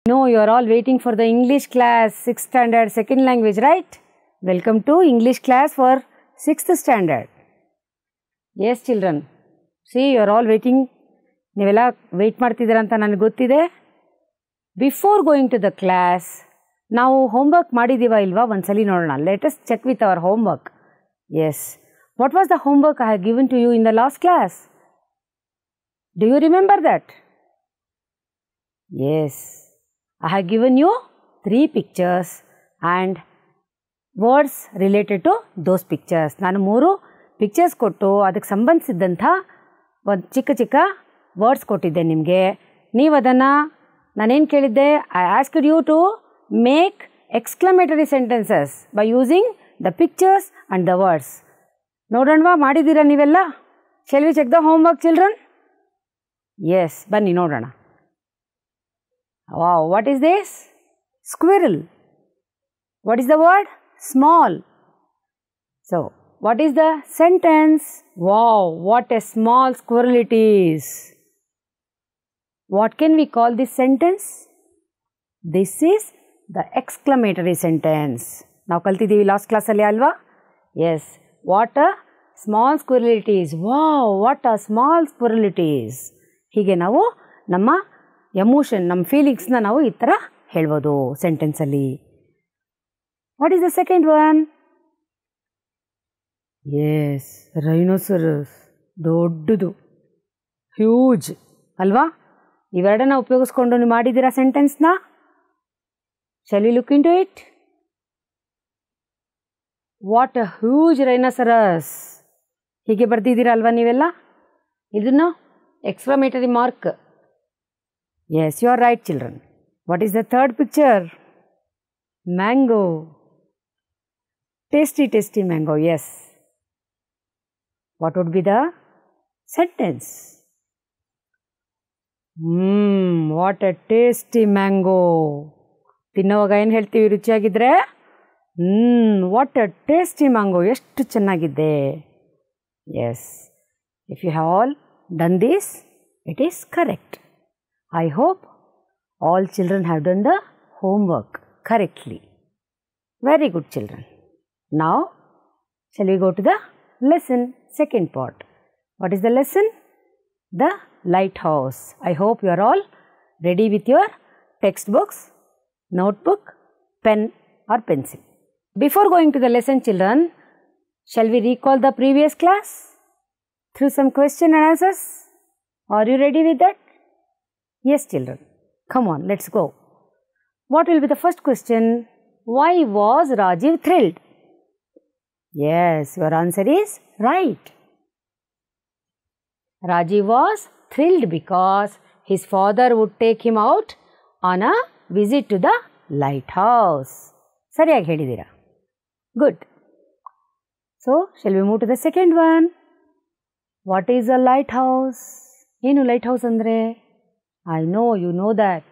No, you are all waiting for the English class, 6th standard, second language, right? Welcome to English class for 6th standard. Yes, children. See, you are all waiting. ನೀವೆಲ್ಲ wait ಮಾಡ್ತಿದ್ದೀರಾ ಅಂತ ನನಗೆ ಗೊತ್ತಿದೆ. Before going to the class ನಾವು homework ಮಾಡಿದ್ದೀವಾ ಇಲ್ವಾ ಒಂದ್ಸಲಿ ನೋಡೋಣ. Let us check with our homework. Yes, what was the homework I have given to you in the last class? Do you remember that? Yes, I have given you 3 pictures and words related to those pictures. ನಾನು 3 pictures ಕೊಟ್ಟು ಅದಕ್ಕೆ ಸಂಬಂಧಿಸಿದಂಥ ಒಂದು ಚಿಕ್ಕ ಚಿಕ್ಕ words ಕೊಟ್ಟಿದ್ದೆ ನಿಮಗೆ. ನೀವು ಅದನ್ನು ನಾನೇನು ಕೇಳಿದ್ದೆ? I asked you to make exclamatory sentences by using the pictures and the words. ನೋಡೋಣವಾ, ಮಾಡಿದ್ದೀರಾ ನೀವೆಲ್ಲ? Shall we check the homework children? Yes, ಬನ್ನಿ ನೋಡೋಣ. Wow, what is this? Squirrel. What is the word? Small. So, what is the sentence? Wow, what a small squirrel it is. What can we call this sentence? This is the exclamatory sentence. Now, kaltidivi last class alli alva? Yes. What a small squirrel it is. Wow, what a small squirrel it is. ಹೀಗೆ ನಾವು ನಮ್ಮ emotion, ನಮ್ಮ ಫೀಲಿಂಗ್ಸ್ನ ನಾವು ಈ ಥರ ಹೇಳ್ಬೋದು ಸೆಂಟೆನ್ಸಲ್ಲಿ. What is the second one? Yes, rhinoceros. ದೊಡ್ಡದು, ಹ್ಯೂಜ್ ಅಲ್ವಾ? ಇವೆರಡನ್ನ ಉಪಯೋಗಿಸ್ಕೊಂಡು ನೀವು ಮಾಡಿದ್ದೀರಾ ಸೆಂಟೆನ್ಸ್ನ? Shall we look into it? What a huge rhinoceros. ಹೀಗೆ ಬರ್ದಿದ್ದೀರಾ ಅಲ್ವಾ ನೀವೆಲ್ಲ? ಇದನ್ನು exclamatory mark. Yes, you are right, children. What is the third picture? Mango. Tasty, tasty mango, yes. What would be the sentence? What a tasty mango. ತಿನ್ನೋವಾಗ ಏನು ಹೇಳ್ತೀವಿ ರುಚಿಯಾಗಿದ್ದರೆ? What a tasty mango. ಎಷ್ಟು ಚೆನ್ನಾಗಿದೆ. Yes. If you have all done this, it is correct. I hope all children have done the homework correctly. Very good, children. Now, shall we go to the lesson, second part. What is the lesson? The lighthouse. I hope you are all ready with your textbooks, notebook, pen or pencil. Before going to the lesson, children, shall we recall the previous class through some question and answers? Are you ready with that? Yes, children. Come on, let's go. What will be the first question? Why was Rajiv thrilled? Yes, your answer is right. Rajiv was thrilled because his father would take him out on a visit to the lighthouse. Sariyagi helidira. Good. So, shall we move to the second one? What is a lighthouse? Enu lighthouse andre? I know you know that.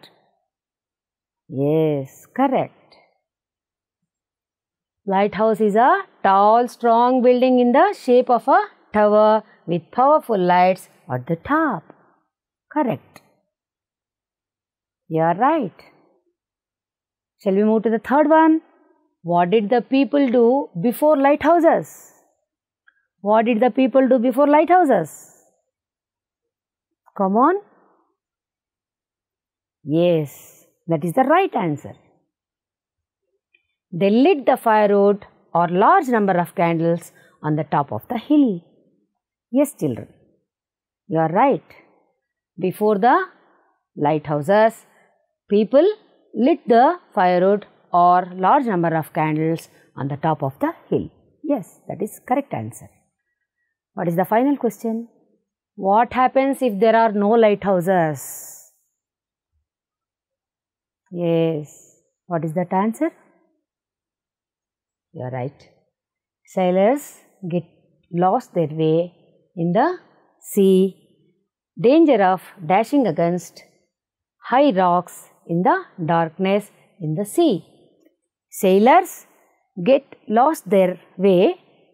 Yes, correct. Lighthouse is a tall, strong building in the shape of a tower with powerful lights at the top. Correct. You are right. Shall we move to the third one? What did the people do before lighthouses? What did the people do before lighthouses? Come on. Yes, that is the right answer. They lit the firewood or large number of candles on the top of the hill. Yes, children, you are right. Before the lighthouses, people lit the firewood or large number of candles on the top of the hill. Yes, that is correct answer. What is the final question? What happens if there are no lighthouses? Yes, what is that answer? You are right. Sailors get lost their way in the sea, danger of dashing against high rocks in the darkness in the sea. Sailors get lost their way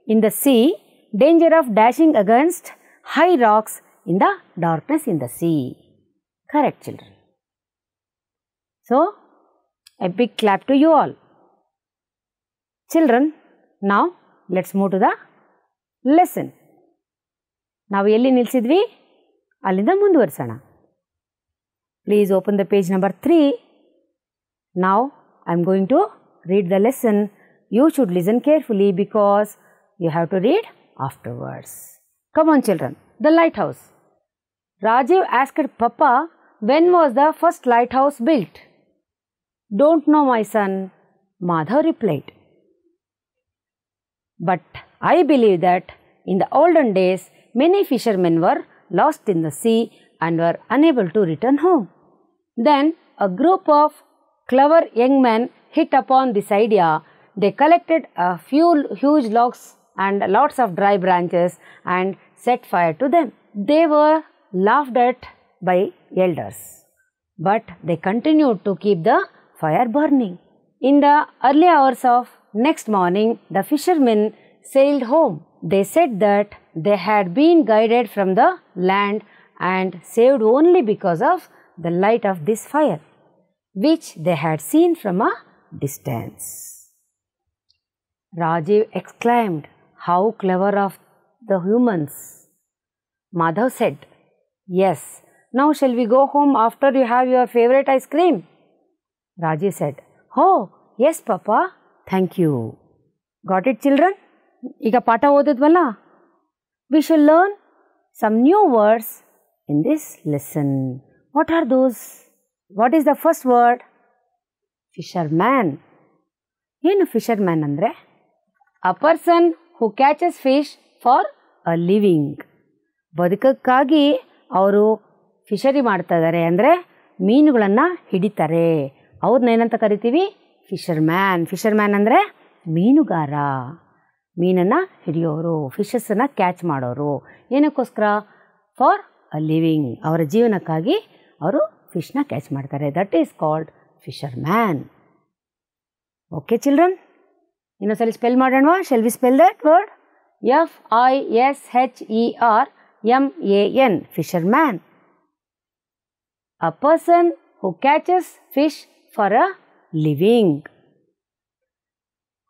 in the sea, danger of dashing against high rocks in the darkness in the sea. Correct, children. So, a big clap to you all. Children, now let's move to the lesson. ನಾವು ಎಲ್ಲಿ ನಿಲ್ಲಿಸಿದ್ವಿ ಅಲ್ಲಿಂದ ಮುಂದುವರಿಸೋಣ. Please open the page number 3. Now I am going to read the lesson. You should listen carefully because you have to read afterwards. Come on children. The lighthouse. Rajiv asked Papa, when was the first lighthouse built? Don't know, my son, Madhav replied. But I believe that in the olden days, many fishermen were lost in the sea and were unable to return home. Then a group of clever young men hit upon this idea. They collected a few huge logs and lots of dry branches and set fire to them. They were laughed at by elders, but they continued to keep the fire burning. In the early hours of next morning, the fishermen sailed home. They said that they had been guided from the land and saved only because of the light of this fire, which they had seen from a distance. Rajiv exclaimed, "How clever of the humans!" Madhav said, "Yes, now shall we go home after you have your favorite ice cream?" Rajiv said, "Oh, yes, Papa, thank you." Got it, children? ಈಗ ಪಾಠ ಓದಿದ್ವಲ್ಲ? We shall learn some new words in this lesson. What are those? What is the first word? Fisherman. ಏನು fisherman ಅಂದರೆ? A person who catches fish for a living. ಬದುಕಕ್ಕಾಗಿ ಅವರು fishery ಮಾಡ್ತಾ ಇದ್ದಾರೆ, ಅಂದರೆ ಮೀನುಗಳನ್ನು ಹಿಡಿತಾರೆ. ಅವ್ರನ್ನ ಏನಂತ ಕರಿತೀವಿ? ಫಿಶರ್ಮ್ಯಾನ್. ಫಿಶರ್ಮ್ಯಾನ್ ಅಂದರೆ ಮೀನುಗಾರ, ಮೀನನ್ನು ಹಿಡಿಯೋರು, ಫಿಶಸ್ಸನ್ನು ಕ್ಯಾಚ್ ಮಾಡೋರು. ಏನಕ್ಕೋಸ್ಕರ? For a living. ಅವರ ಜೀವನಕ್ಕಾಗಿ ಅವರು ಫಿಶ್ನ ಕ್ಯಾಚ್ ಮಾಡ್ತಾರೆ. That is called fisherman. Okay children, ಇನ್ನೊಂದ್ಸಲ ಸ್ಪೆಲ್ ಮಾಡೋಣವಾ? Shall we spell that word? FISHERMAN. Fisherman. A person who catches fish for a living.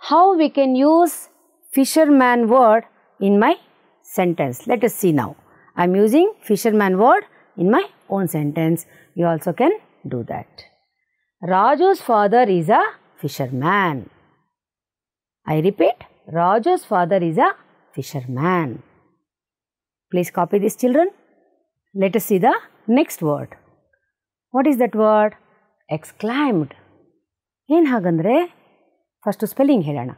How we can use fisherman word in my sentence? Let us see now. I am using fisherman word in my own sentence. You also can do that. Raju's father is a fisherman. I repeat, Raju's father is a fisherman. Please copy this, children. Let us see the next word. What is that word? Exclaimed. ಏನು ಹಾಗಂದರೆ? First spelling ಹೇಳೋಣ.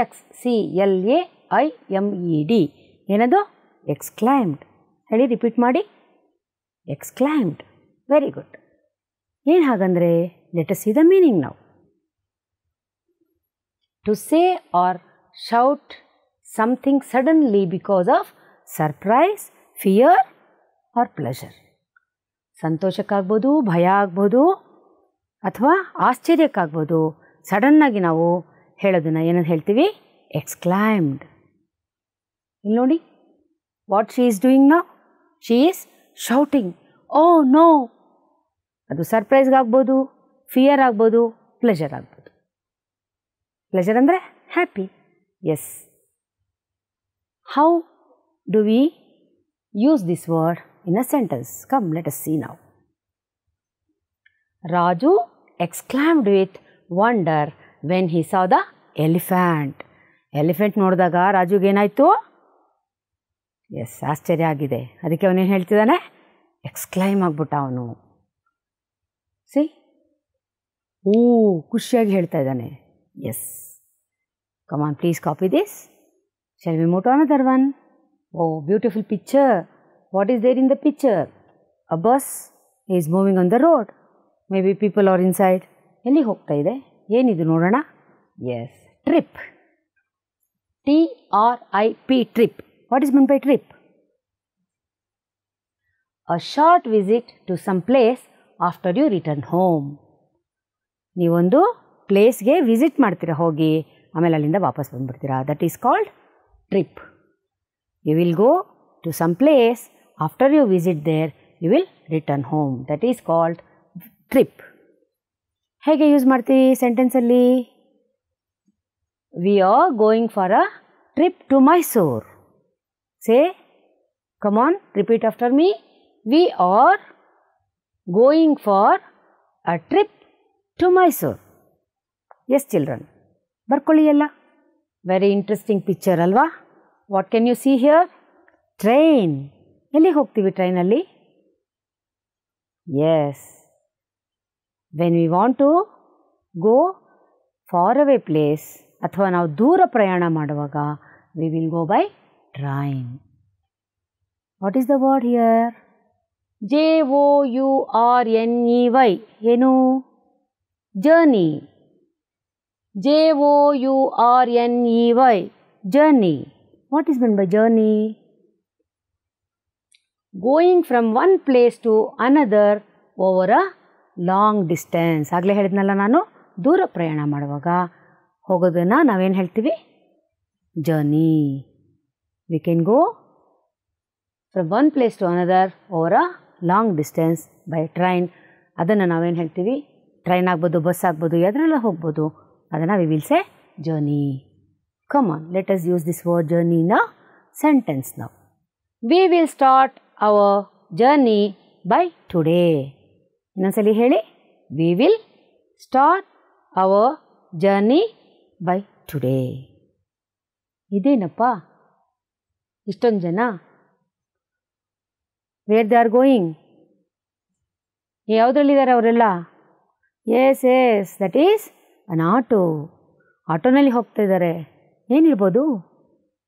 EXCLAIMED. ಏನದು? Exclaimed. ಹೇಳಿ, repeat ಮಾಡಿ. Exclaimed. Very good. ಏನು ಹಾಗಂದರೆ? Let us see the meaning now. To say or shout something suddenly because of surprise, fear or pleasure. ಸಂತೋಷಕ್ಕಾಗ್ಬೋದು, ಭಯ ಆಗ್ಬೋದು, ಅಥವಾ ಆಶ್ಚರ್ಯಕ್ಕಾಗ್ಬೋದು. ಸಡನ್ನಾಗಿ ನಾವು ಹೇಳೋದನ್ನು ಏನಂತ ಹೇಳ್ತೀವಿ? ಎಕ್ಸ್ಕ್ಲೈಮ್ಡ್. ಇಲ್ಲಿ ನೋಡಿ, what she is doing now? She is shouting, oh no. ಅದು ಸರ್ಪ್ರೈಸ್ಗಾಗ್ಬೋದು, ಫಿಯರ್ ಆಗ್ಬೋದು, ಪ್ಲೆಷರ್ ಆಗ್ಬೋದು. ಪ್ಲೆಷರ್ ಅಂದರೆ happy. Yes. How do we use this word in a sentence? Come, let us see now. Raju exclaimed with wonder when he saw the elephant. Elephant ನೋಡಿದಾಗ ರಾಜುಗೆ ಏನಾಯಿತು? S, ಆಶ್ಚರ್ಯ ಆಗಿದೆ. ಅದಕ್ಕೆ ಅವನೇನು ಹೇಳ್ತಿದ್ದಾನೆ? ಎಕ್ಸ್ಕ್ಲೈಮ್ ಆಗ್ಬಿಟ್ಟ ಅವನು. ಸಿ, ಖುಷಿಯಾಗಿ ಹೇಳ್ತಾ ಇದ್ದಾನೆ. Yes. Come on, please copy this. Shall we move to another one? Oh, beautiful picture. What is there in the picture? A bus is moving on the road. Maybe people are inside. ಎಲ್ಲಿ ಹೋಗ್ತಾ ಇದೆ? ಏನಿದು ನೋಡೋಣ? Yes, trip. TRIP, trip. What is meant by trip? A short visit to some place after you return home. ನೀವೊಂದು ಪ್ಲೇಸ್ಗೆ visit ಮಾಡ್ತೀರಾ ಹೋಗಿ, ಆಮೇಲೆ ಅಲ್ಲಿಂದ ವಾಪಸ್ ಬಂದುಬಿಡ್ತೀರಾ. That is called trip. You will go to some place, after you visit there, you will return home. That is called trip. ಹೇಗೆ use ಮಾಡ್ತೀವಿ ಸೆಂಟೆನ್ಸಲ್ಲಿ? We are going for a trip to Mysore. Say, come on, repeat after me. We are going for a trip to Mysore. Yes children, ಬರ್ಕೊಳ್ಳಿ ಎಲ್ಲ. Very interesting picture ಅಲ್ವಾ? What can you see here? Train. ಎಲ್ಲಿಗೆ ಹೋಗ್ತೀವಿ ಟ್ರೈನಲ್ಲಿ? Yes, when we want to go far away place ಅಥವಾ ನಾವು ದೂರ ಪ್ರಯಾಣ ಮಾಡುವಾಗ we will go by train. What is the word here? JOURNEY. ಏನು? Journey. JOURNEY. Journey. What is mean by journey? Going from one place to another over a long distance. ಆಗಲೇ ಹೇಳಿದ್ನಲ್ಲ ನಾನು, ದೂರ ಪ್ರಯಾಣ ಮಾಡುವಾಗ ಹೋಗೋದನ್ನು ನಾವೇನು ಹೇಳ್ತೀವಿ? Journey. We can go from one place to another over a long distance by train. ಅದನ್ನು ನಾವೇನು ಹೇಳ್ತೀವಿ? ಟ್ರೈನ್ ಆಗ್ಬೋದು, ಬಸ್ ಆಗ್ಬೋದು, ಯಾವುದ್ರೆಲ್ಲ ಹೋಗ್ಬೋದು. ಅದನ್ನು we will say journey. Come on, let us use this word journey in a sentence now. We will start our journey by today. ಇನ್ನೊಂದ್ಸಲಿ ಹೇಳಿ. We will start our journey by today. ಇದೇನಪ್ಪ ಇಷ್ಟೊಂದು ಜನ? Where they are going? ಯಾವುದ್ರಲ್ಲಿದ್ದಾರೆ ಅವರೆಲ್ಲ? Yes yes, that is an auto. ಆಟೋನಲ್ಲಿ ಹೋಗ್ತಾ ಇದ್ದಾರೆ. ಏನಿರ್ಬೋದು?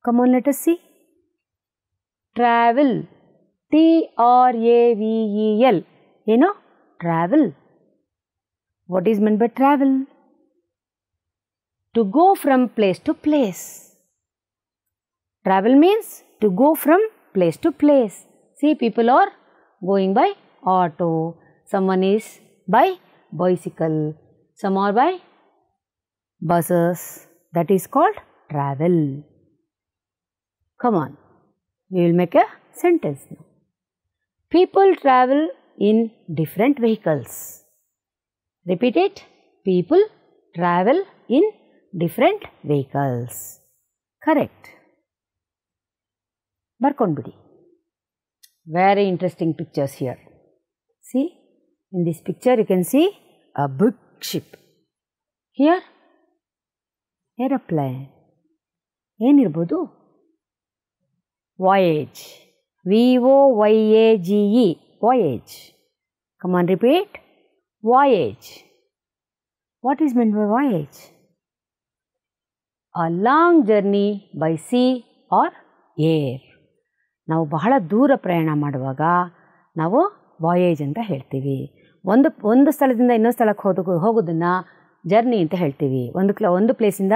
Come on, let us see. Travel. TRAVEL. ಏನು? Travel. What is mean by travel? To go from place to place. Travel means to go from place to place. See, people are going by auto. Someone is by bicycle. Some are by buses. That is called travel. Come on, we will make a sentence now. People travel in different vehicles. Repeat it. People travel in different vehicles. Correct. ಬರ್ಕೊಂಡ್ಬಿಡಿ. Very interesting pictures here. See, in this picture you can see a big ship. Here, aeroplane. ಏನಿರ್ಬೋದು? Voyage. VOYAGE. Voyage. Come on, repeat. Voyage. What is meant by voyage? A long journey by sea or air. ನಾವು ಬಹಳ ದೂರ ಪ್ರಯಾಣ ಮಾಡುವಾಗ ನಾವು voyage ಅಂತ ಹೇಳ್ತೀವಿ. ಒಂದು ಸ್ಥಳದಿಂದ ಇನ್ನೊಂದು ಸ್ಥಳಕ್ಕೆ ಹೋಗೋದನ್ನು ಜರ್ನಿ ಅಂತ ಹೇಳ್ತೀವಿ. ಒಂದು ಪ್ಲೇಸಿಂದ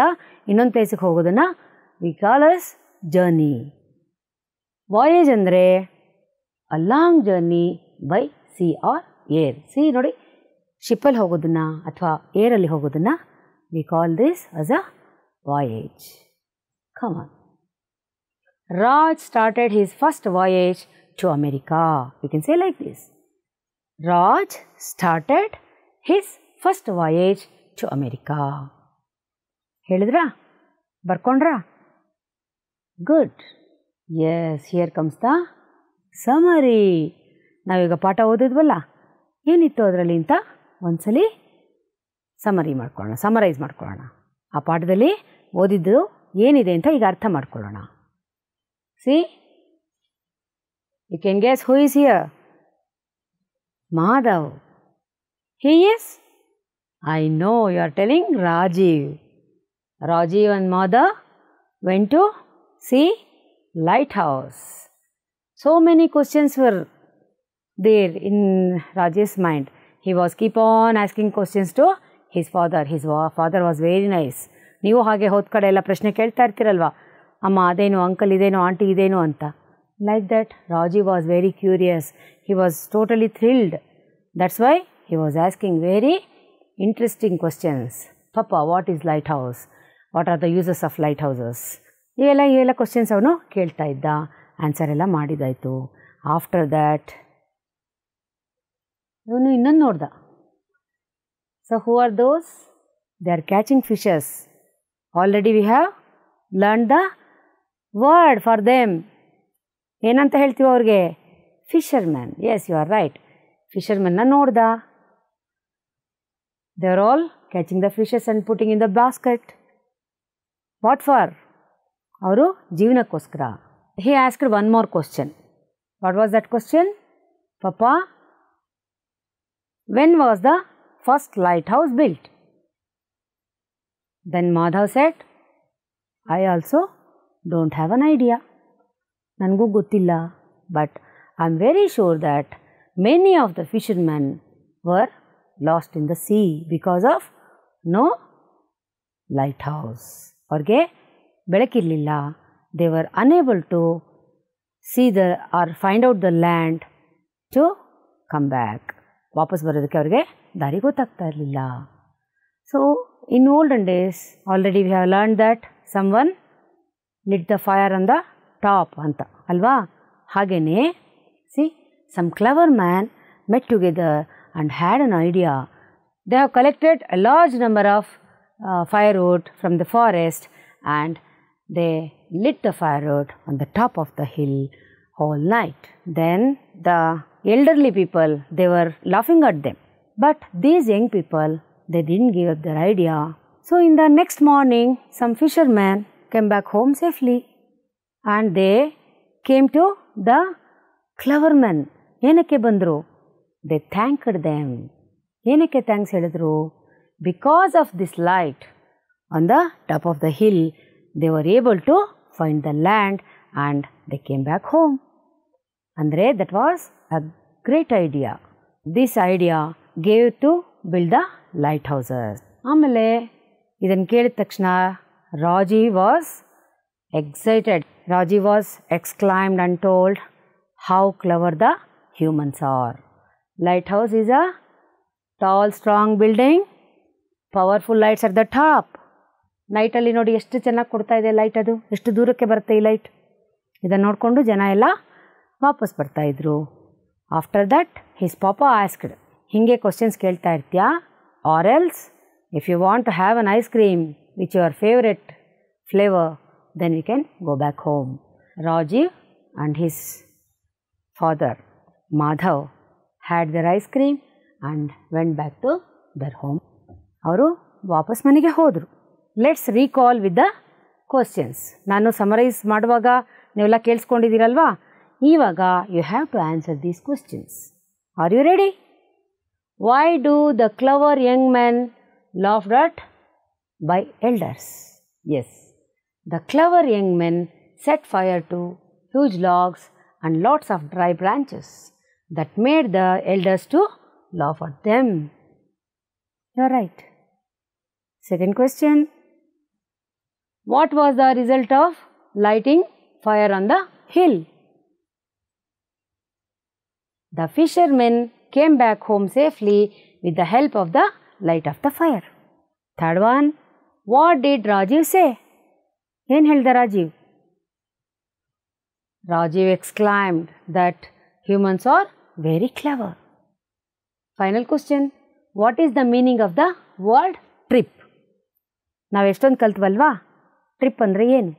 ಇನ್ನೊಂದು ಪ್ಲೇಸಿಗೆ ಹೋಗೋದನ್ನು we call us journey. Voyage ಅಂದರೆ a long journey by sea or air. Sea ನೋಡಿ, ಶಿಪ್ಪಲ್ಲಿ ಹೋಗೋದನ್ನು ಅಥವಾ ಏರಲ್ಲಿ ಹೋಗೋದನ್ನು we call this as a voyage. Come on. Raj started his first voyage to America. You can say like this. Raj started his first voyage to America. ಹೇಳಿದ್ರಾ? ಬರ್ಕೊಂಡ್ರಾ? Good. Yes, here comes the summary. ನಾವೀಗ ಪಾಠ ಓದಿದ್ವಲ್ಲ, ಏನಿತ್ತು ಅದರಲ್ಲಿ ಅಂತ ಒಂದ್ಸಲಿ summarise ಮಾಡ್ಕೊಳ್ಳೋಣ. ಆ ಪಾಠದಲ್ಲಿ ಓದಿದ್ದು ಏನಿದೆ ಅಂತ ಈಗ ಅರ್ಥ ಮಾಡ್ಕೊಳ್ಳೋಣ. See, you can guess who is here? Madhav. He is? I know you are telling Rajiv. Rajiv and Madhav went to see lighthouse. So many questions were there in Rajiv's mind. He was keep on asking questions to his father. His father was very nice. ನೀವು ಹಾಗೆ ಹೋದ ಕಡೆ ಎಲ್ಲ ಪ್ರಶ್ನೆ ಕೇಳ್ತಾ ಇರ್ತೀರಲ್ವ, ಅಮ್ಮ ಅದೇನು, uncle ಇದೇನು, ಆಂಟಿ ಇದೇನು ಅಂತ. Like that, Rajiv was very curious. He was totally thrilled. That's why he was asking very interesting questions. Papa, what is lighthouse? What are the uses of lighthouses? ಇವೆಲ್ಲ ಕ್ವಶನ್ಸ್ ಅವನು ಕೇಳ್ತಾ ಇದ್ದ. Answer ಎಲ್ಲ ಮಾಡಿದಾಯಿತು. After that ಇವನು ಇನ್ನೊಂದು ನೋಡ್ದ. So who are those? They are catching fishes. Already we have learned the word for them. ಏನಂತ ಹೇಳ್ತೀವಿ ಅವ್ರಿಗೆ? Fishermen. Yes, you are right. Fishermen ನೋಡ್ದ. They are all catching the fishes and putting in the basket. What for? ಅವರು ಜೀವನಕ್ಕೋಸ್ಕರ. He asked one more question. What was that question? Papa, when was the first lighthouse built? Then Madhav said, I also don't have an idea. ನನಗೂ ಗೊತ್ತಿಲ್ಲ. But I am very sure that many of the fishermen were lost in the sea because of no lighthouse. ಅವ್ರಿಗೆ ಬೆಳಕಿರಲಿಲ್ಲ. They were unable to see or find out the land to come back. ವಾಪಸ್ ಬರೋದಕ್ಕೆ ಅವ್ರಿಗೆ ದಾರಿ ಗೊತ್ತಾಗ್ತಾ ಇರಲಿಲ್ಲ. So in olden days already we have learned that someone lit the fire on the top ಅಂತ ಅಲ್ವಾ? ಹಾಗೆಯೇ see, some clever man met together and had an idea. They have collected a large number of firewood from the forest and they lit the firewood on the top of the hill all night. Then the elderly people, they were laughing at them. But these young people, they didn't give up their idea. So in the next morning, some fishermen came back home safely and they came to the clever men. ಏನಕ್ಕೆ ಬಂದರು? They thanked them. ಏನಕ್ಕೆ thanks ಹೇಳಿದ್ರು? Because of this light on the top of the hill, they were able to find the land and they came back home. ಅಂದರೆ that was a great idea. This idea gave to build the lighthouses. ಆಮೇಲೆ ಇದನ್ನು ಕೇಳಿದ ತಕ್ಷಣ Raji was excited. Raji was exclaimed and told how clever the humans are. Lighthouse is a tall, strong building, powerful lights at the top. ನೈಟಲ್ಲಿ ನೋಡಿ ಎಷ್ಟು ಚೆನ್ನಾಗಿ ಕೊಡ್ತಾ ಇದೆ light, ಅದು ಎಷ್ಟು ದೂರಕ್ಕೆ ಬರುತ್ತೆ ಈ ಲೈಟ್. ಇದನ್ನು ನೋಡಿಕೊಂಡು ಜನ ಎಲ್ಲ ವಾಪಸ್ ಬರ್ತಾಯಿದ್ರು. After that his papa asked, ಹೀಗೆ ಕ್ವಶನ್ಸ್ ಕೇಳ್ತಾ ಇರ್ತೀಯಾ? Or else if you want to have an ice cream which your favourite flavour, then we can go back home. Rajiv and his father Madhav had their ice cream and went back to their home. ಅವರು ವಾಪಸ್ ಮನೆಗೆ ಹೋದರು. Let's recall with the questions. ನಾನು summarise ಮಾಡುವಾಗ ನೀವೆಲ್ಲ ಕೇಳಿಸ್ಕೊಂಡಿದ್ದೀರಲ್ವಾ? ಇವಾಗ you have to answer these questions. Are you ready? Why do the clever young men laughed at by elders? Yes, the clever young men set fire to huge logs and lots of dry branches that made the elders to laugh at them. You are right. Second question. What was the result of lighting fire on the hill? The fishermen came back home safely with the help of the light of the fire. Third one. What did Rajiv say? ಏನು ಹೇಳ್ದ Rajiv? Rajiv exclaimed that humans are very clever. Final question. What is the meaning of the word trip? ನಾವು ಎಷ್ಟೊಂದು ಕಲ್ತ್ವಲ್ವಾ? Trip ಅಂದರೆ ಏನು?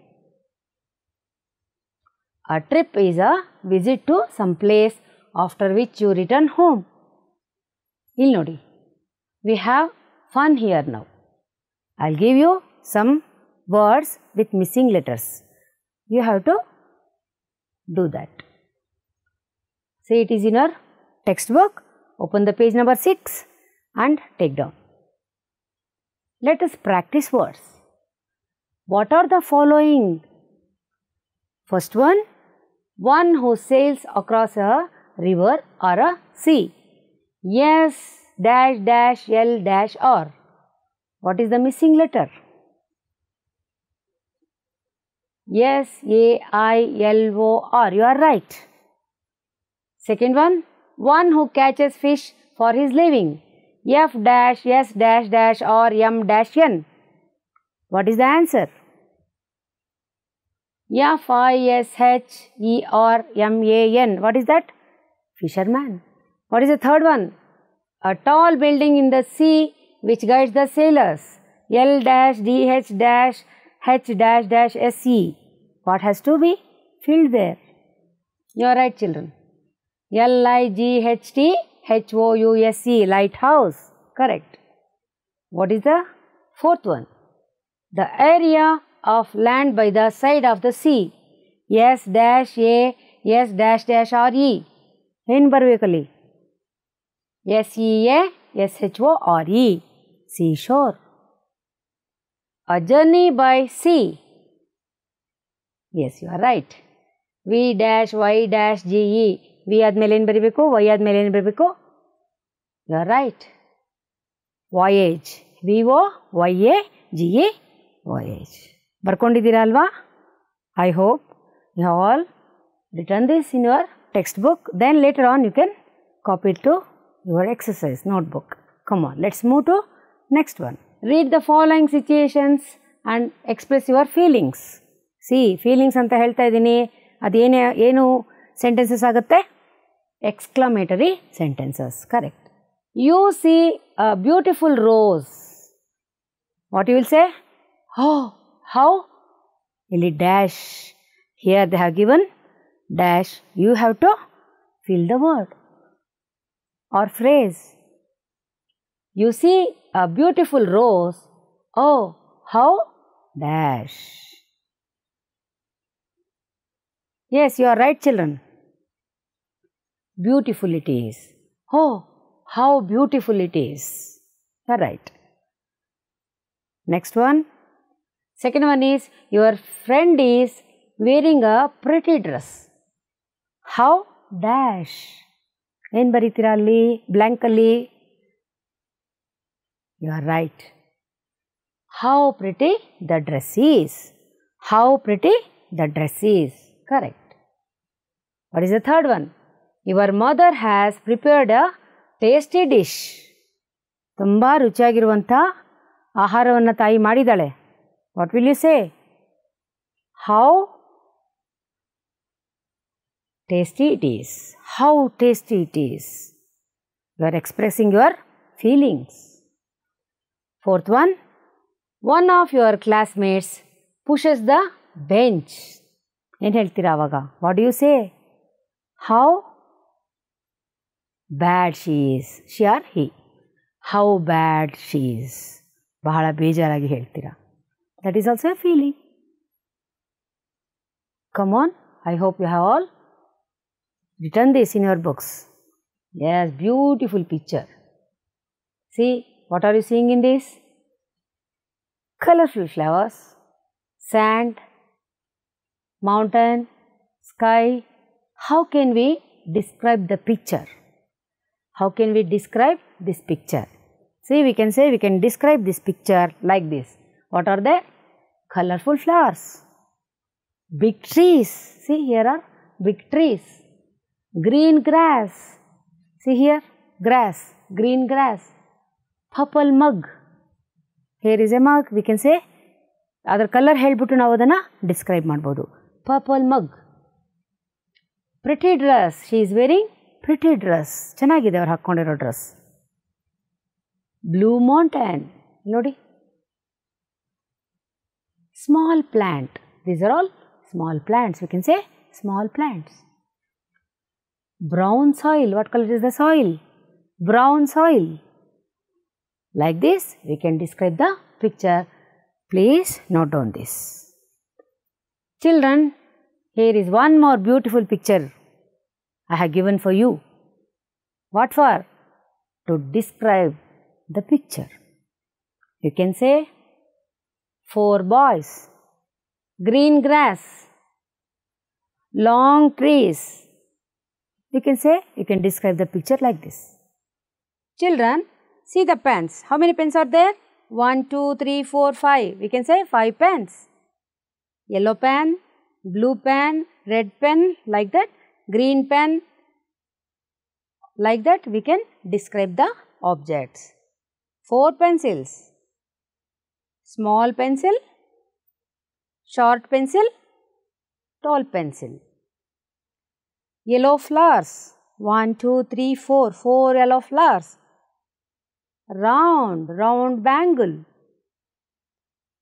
A trip is a visit to some place after which you return home. ಇಲ್ಲಿ ನೋಡಿ, we have fun here now. I'll give you some words with missing letters. You have to do that. Say it is in your textbook. Open the page number 6 and take down. Let us practice words. What are the following? First one who sails across a river or a sea. Yes, dash dash L dash R. What is the missing letter? Yes, A-I-L-O-R. You are right. Second one who catches fish for his living. F dash S dash dash or M dash N. What is the answer? F-I-S-H-E-R-M-A-N. What is that? Fisherman. What is the third one? A tall building in the sea which guides the sailors. L dash D H dash H dash dash S E. What has to be filled there? You are right, children. LIGHTHOUSE, lighthouse. Correct. What is the fourth one? The area of land by the side of the sea. S dash A S dash dash R E. ಏನು ಬರಬೇಕಲ್ಲಿ? SEASHORE. Seashore. A journey by sea. Yes, you are right. V dash Y dash GE. V ಆದಮೇಲೆ ಏನು ಬರಬೇಕು? Y ಆದಮೇಲೆ ಏನು ಬರಬೇಕು? You are right. Voyage. VOYAGE. Voyage. ಬರ್ಕೊಂಡಿದ್ದೀರಾ ಅಲ್ವಾ? I hope you have all written this in your textbook. Then later on you can copy it to your exercise notebook. Come on, let's move to next one. Read the following situations and express your feelings. See, feelings ಅಂತ ಹೇಳ್ತಾ ಇದ್ದೀನಿ. ಏನು sentences ಆಗುತ್ತೆ? Exclamatory sentences. Correct. You see a beautiful rose. What you will say? Oh, how? ಇಲ್ಲಿ dash. Here they have given dash. You have to fill the word or phrase. You see a beautiful rose. Oh, how? Dash. Yes, you are right, children. Beautiful it is. Oh, how beautiful it is. You are right. Next one. Second one is, your friend is wearing a pretty dress. How? Dash. ಏನು ಬರೀತೀರಾ ಅಲ್ಲಿ ಬ್ಲ್ಯಾಂಕಲ್ಲಿ? You are right. How pretty the dress is. How pretty the dress is. Correct. What is the third one? Your mother has prepared a tasty dish. ತುಂಬ ರುಚಿಯಾಗಿರುವಂಥ ಆಹಾರವನ್ನು ತಾಯಿ ಮಾಡಿದ್ದಾಳೆ. What will you say? How tasty it is. How tasty it is. You are expressing your feelings. Fourth one. One of your classmates pushes the bench. ಏನು ಹೇಳ್ತೀರಾ ಆವಾಗ? What do you say? How bad she is. She or he. How bad she is. ಬಹಳ ಬೇಜಾರಾಗಿ ಹೇಳ್ತೀರಾ. That is also a feeling. Come on, I hope you have all written this in your books. Yes, beautiful picture. See, what are you seeing in this? Colorful flowers, sand, mountain, sky. How can we describe the picture? How can we describe this picture? See, we can say we can describe this picture like this. What are they? Colorful flowers. Big trees. See, here are big trees. Green grass. See here, grass, green grass. Purple mug. Here is a mug. We can say, ಅದರ colour ಹೇಳಿಬಿಟ್ಟು ನಾವು ಅದನ್ನು describe ಮಾಡ್ಬೋದು. Purple mug. Pretty dress. She is wearing pretty dress. ಚೆನ್ನಾಗಿದೆ ಅವ್ರು ಹಾಕ್ಕೊಂಡಿರೋ dress. Blue mountain. ನೋಡಿ. Small plant. These are all small plants. We can say small plants. Brown soil. What color is the soil? Brown soil. Like this, we can describe the picture. Please note down this. Children, here is one more beautiful picture I have given for you. What for? To describe the picture. You can say 4 boys, green grass, long trees. You can say, you can describe the picture like this. Children, see the pens. How many pens are there? 1, 2, 3, 4, 5. We can say 5 pens. Yellow pen, blue pen, red pen, like that. Green pen, like that. We can describe the objects. 4 pencils. Small pencil, short pencil, tall pencil. Yellow flowers. 1, 2, 3, 4. 4 yellow flowers. round, round bangle.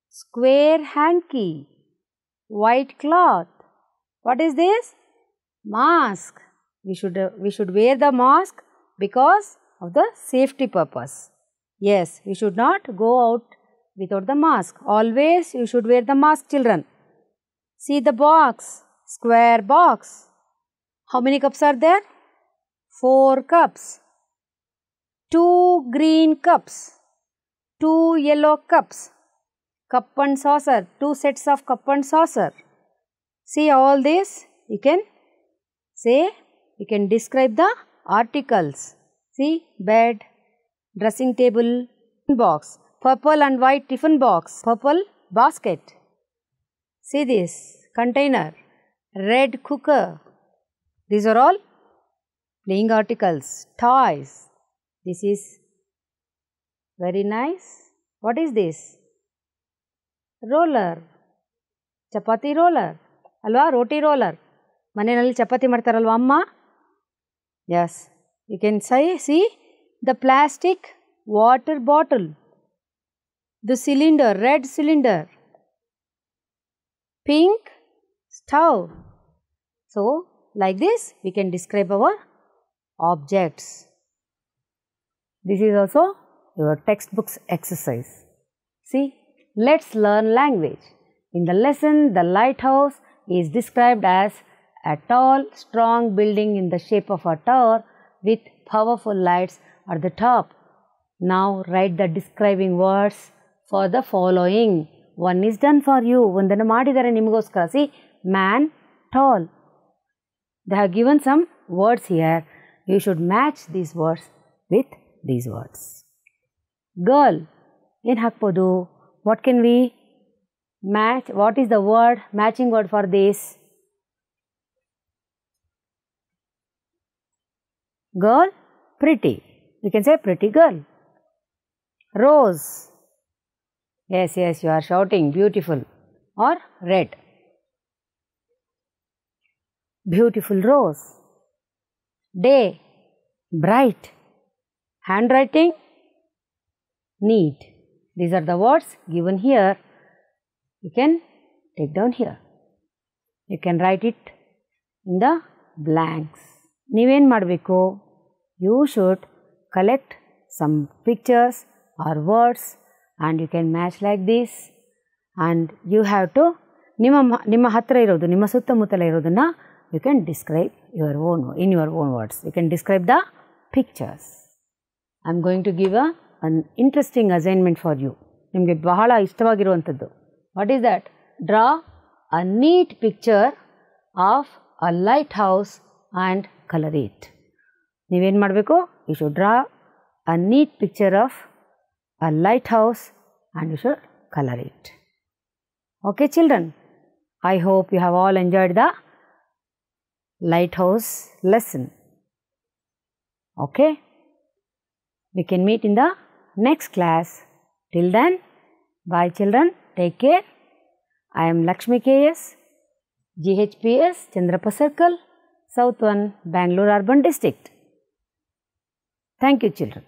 Square hanky, white cloth. What is this? Mask. We should wear the mask because of the safety purpose. Yes, we should not go out without the mask. Always you should wear the mask, children. See the box, square box. How many cups are there? 4 cups. 2 green cups. 2 yellow cups. Cup and saucer. 2 sets of cup and saucer. See all this. You can say, you can describe the articles. See, bed, dressing table, box, purple and white tiffin box, purple basket. See this, container, red cooker. These are all playing articles, toys. This is very nice. What is this? Roller, chapati roller, alwa, roti roller. Manenalli chapati martaralva amma? Yes, you can say, see the plastic water bottle, the cylinder, red cylinder, pink stove. So, like this we can describe our objects. This is also your textbook's exercise. See, let's learn language. In the lesson, the lighthouse is described as a tall, strong building in the shape of a tower with powerful lights at the top. Now write the describing words for the following. One is done for you. Ondana madidare nimagoskara. See, man, tall. They have given some words here. You should match these words with these words. Girl, in hakpodu. What can we match? What is the word, matching word for this? Girl, pretty. We can say pretty girl. Rose. Yes, you are shouting, beautiful. Or red. Beautiful rose. Day, bright. Handwriting, neat. These are the words given here. You can take down here. You can write it in the blanks. Neeven madbeku? You should collect some pictures or words and you can match like this. And you have to ನಿಮ್ಮ ಹತ್ರ ಇರೋದು ನಿಮ್ಮ ಸುತ್ತಮುತ್ತಲ ಇರೋದನ್ನ you can describe in your own words. You can describe the pictures. I am going to give an interesting assignment for you. ನಿಮಗೆ ಬಹಳ ಇಷ್ಟವಾಗಿರುವಂತದ್ದು. What is that? Draw a neat picture of a lighthouse and color it. ನೀವೇನು ಮಾಡಬೇಕು? You should draw a neat picture of a lighthouse and you should color it. Okay, children? I hope you have all enjoyed the lighthouse lesson. Okay? We can meet in the next class. Till then, bye children. Take care. I am Lakshmi KS, GHPS, Chandrappa Circle, South 1, Bangalore Urban District. Thank you children.